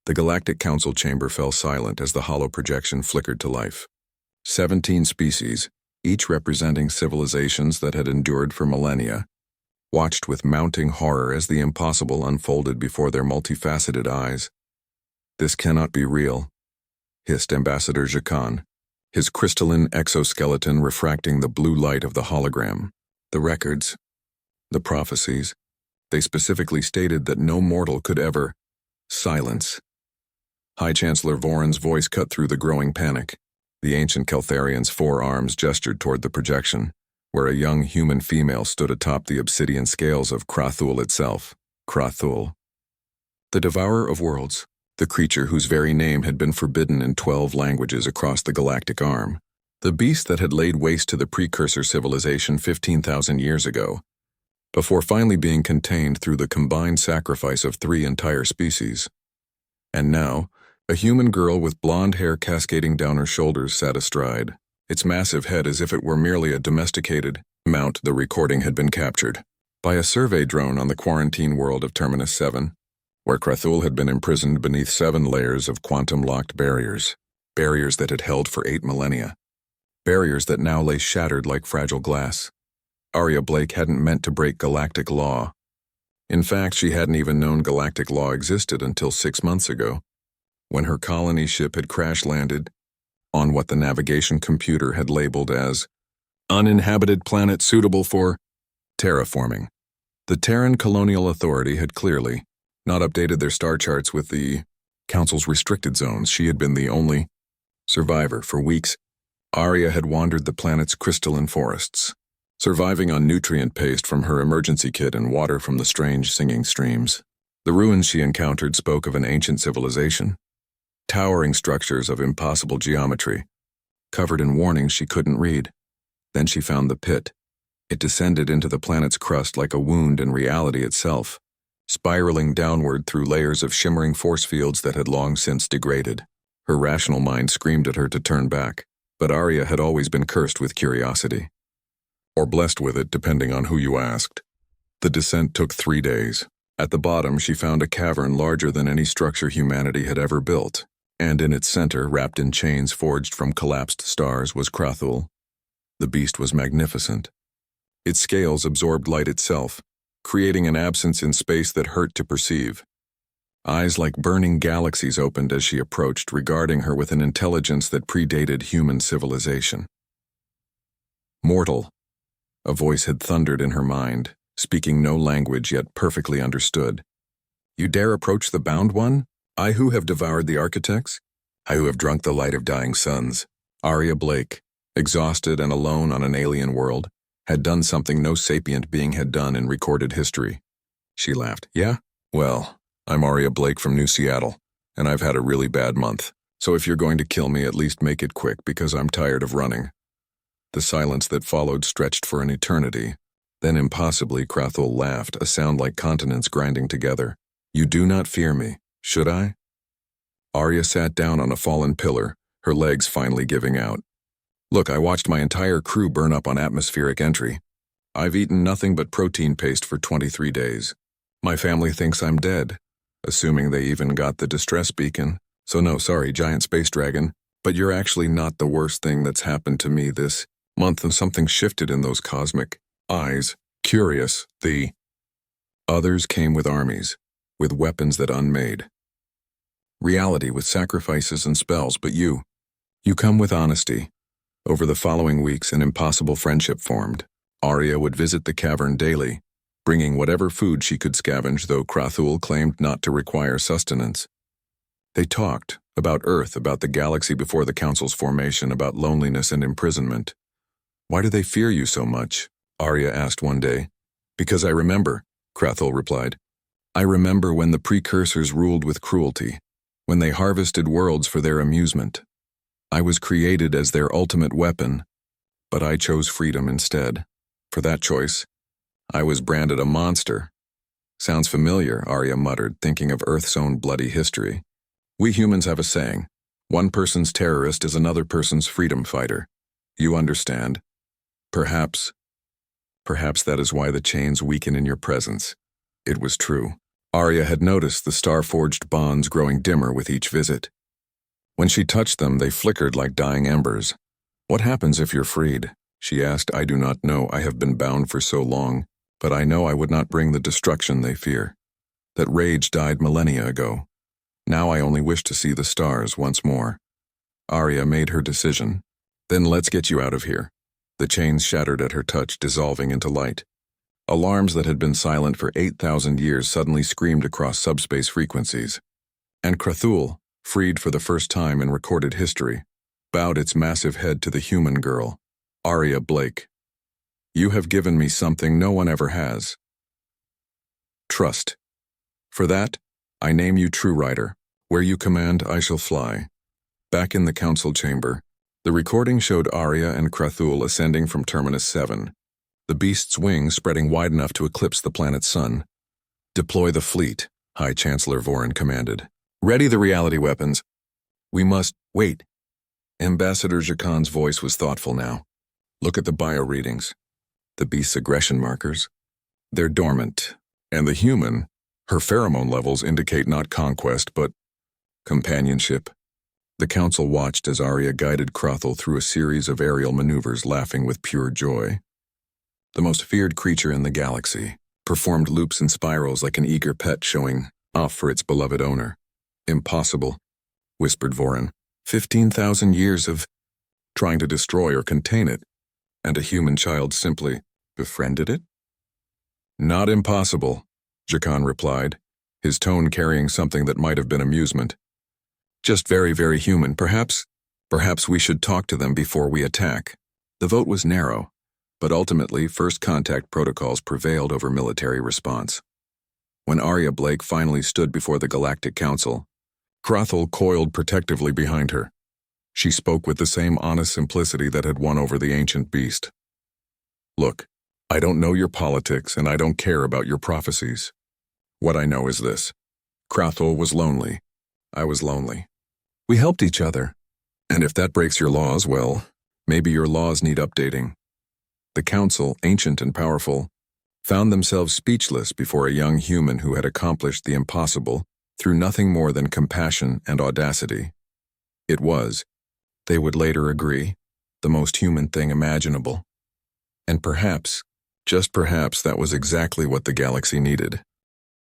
The Galactic Council chamber fell silent as the hollow projection flickered to life. 17 species, each representing civilizations that had endured for millennia, watched with mounting horror as the impossible unfolded before their multifaceted eyes. "This cannot be real," hissed Ambassador Jacan, his crystalline exoskeleton refracting the blue light of the hologram. "The records, the prophecies, they specifically stated that no mortal could ever—" Silence. High Chancellor Voron's voice cut through the growing panic. The ancient Keltharian's forearms gestured toward the projection, where a young human female stood atop the obsidian scales of Krathul itself. Krathul, the devourer of worlds, the creature whose very name had been forbidden in 12 languages across the galactic arm, the beast that had laid waste to the precursor civilization 15,000 years ago, before finally being contained through the combined sacrifice of 3 entire species. And now, a human girl with blonde hair cascading down her shoulders sat astride, its massive head as if it were merely a domesticated mount. The recording had been captured by a survey drone on the quarantine world of Terminus 7, where Krathul had been imprisoned beneath 7 layers of quantum-locked barriers, barriers that had held for 8 millennia, barriers that now lay shattered like fragile glass. Arya Blake hadn't meant to break galactic law. In fact, she hadn't even known galactic law existed until 6 months ago, when her colony ship had crash-landed on what the navigation computer had labeled as uninhabited planet suitable for terraforming. The Terran Colonial Authority had clearly not updated their star charts with the Council's restricted zones. She had been the only survivor. For weeks, Arya had wandered the planet's crystalline forests, surviving on nutrient paste from her emergency kit and water from the strange singing streams. The ruins she encountered spoke of an ancient civilization, towering structures of impossible geometry, covered in warnings she couldn't read. Then she found the pit. It descended into the planet's crust like a wound in reality itself, spiraling downward through layers of shimmering force fields that had long since degraded. Her rational mind screamed at her to turn back, but Arya had always been cursed with curiosity. Or blessed with it, depending on who you asked. The descent took 3 days. At the bottom, she found a cavern larger than any structure humanity had ever built, and in its center, wrapped in chains forged from collapsed stars, was Krathul. The beast was magnificent. Its scales absorbed light itself, creating an absence in space that hurt to perceive. Eyes like burning galaxies opened as she approached, regarding her with an intelligence that predated human civilization. "Mortal," a voice had thundered in her mind, speaking no language yet perfectly understood. "You dare approach the Bound One? I who have devoured the architects? I who have drunk the light of dying suns." Arya Blake, exhausted and alone on an alien world, had done something no sapient being had done in recorded history. She laughed. "Yeah? Well, I'm Arya Blake from New Seattle, and I've had a really bad month. So if you're going to kill me, at least make it quick, because I'm tired of running." The silence that followed stretched for an eternity. Then impossibly, Krathul laughed, a sound like continents grinding together. "You do not fear me, should I?" Arya sat down on a fallen pillar, her legs finally giving out. "Look, I watched my entire crew burn up on atmospheric entry. I've eaten nothing but protein paste for 23 days. My family thinks I'm dead, assuming they even got the distress beacon. So no, sorry, giant space dragon, but you're actually not the worst thing that's happened to me this month." And something shifted in those cosmic eyes. Curious, the others came with armies, with weapons that unmade. Reality with sacrifices and spells, but you come with honesty. Over the following weeks, an impossible friendship formed. Arya would visit the cavern daily, bringing whatever food she could scavenge, though Krathul claimed not to require sustenance. They talked about Earth, about the galaxy before the Council's formation, about loneliness and imprisonment. "Why do they fear you so much?" Arya asked one day. "Because I remember," Krathul replied. "I remember when the precursors ruled with cruelty, when they harvested worlds for their amusement. I was created as their ultimate weapon, but I chose freedom instead. For that choice, I was branded a monster." "Sounds familiar," Arya muttered, thinking of Earth's own bloody history. "We humans have a saying, one person's terrorist is another person's freedom fighter. You understand? Perhaps that is why the chains weaken in your presence." It was true. Arya had noticed the star-forged bonds growing dimmer with each visit. When she touched them, they flickered like dying embers. "What happens if you're freed?" she asked. "I do not know. I have been bound for so long, but I know I would not bring the destruction they fear. That rage died millennia ago. Now I only wish to see the stars once more." Arya made her decision. "Then let's get you out of here." The chains shattered at her touch, dissolving into light. Alarms that had been silent for 8,000 years suddenly screamed across subspace frequencies. And Krathul, freed for the first time in recorded history, bowed its massive head to the human girl, Arya Blake. "You have given me something no one ever has. Trust. For that, I name you True Rider. Where you command, I shall fly." Back in the council chamber, the recording showed Arya and Krathul ascending from Terminus 7, the beast's wings spreading wide enough to eclipse the planet's sun. "Deploy the fleet," High Chancellor Vorin commanded. "Ready the reality weapons. We must wait." Ambassador Jakan's voice was thoughtful now. "Look at the bio readings. The beast's aggression markers. They're dormant. And the human, her pheromone levels indicate not conquest, but companionship." The council watched as Arya guided Krathul through a series of aerial maneuvers, laughing with pure joy. The most feared creature in the galaxy performed loops and spirals like an eager pet showing off for its beloved owner. "Impossible," whispered Vorin. 15,000 years of trying to destroy or contain it, and a human child simply befriended it? "Not impossible," Jakan replied, his tone carrying something that might have been amusement. "Just very, very human. Perhaps we should talk to them before we attack." The vote was narrow, but ultimately first contact protocols prevailed over military response. When Arya Blake finally stood before the Galactic Council, Krathul coiled protectively behind her. She spoke with the same honest simplicity that had won over the ancient beast. "Look, I don't know your politics and I don't care about your prophecies. What I know is this. Krathul was lonely. I was lonely. We helped each other. And if that breaks your laws, well, maybe your laws need updating." The council, ancient and powerful, found themselves speechless before a young human who had accomplished the impossible through nothing more than compassion and audacity. It was, they would later agree, the most human thing imaginable. And perhaps, just perhaps, that was exactly what the galaxy needed.